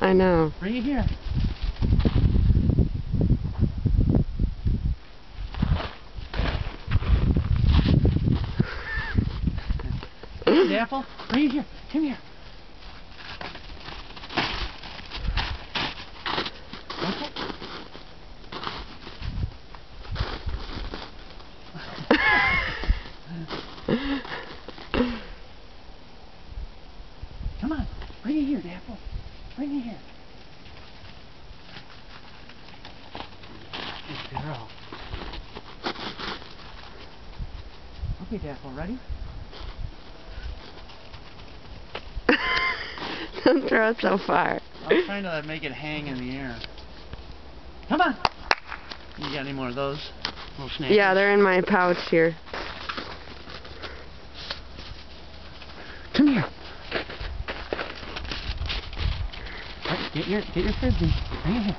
I know. Bring it here. Apple, bring it here. Come here. Okay. Come on, bring it here, Dapple. Bring it here. Good girl. Okay, Dapple, ready? Don't throw it so far. I'm trying to make it hang in the air. Come on! You got any more of those little snakes? Yeah, they're in my pouch here. Come here. Right, get your frisbee. Bring it here.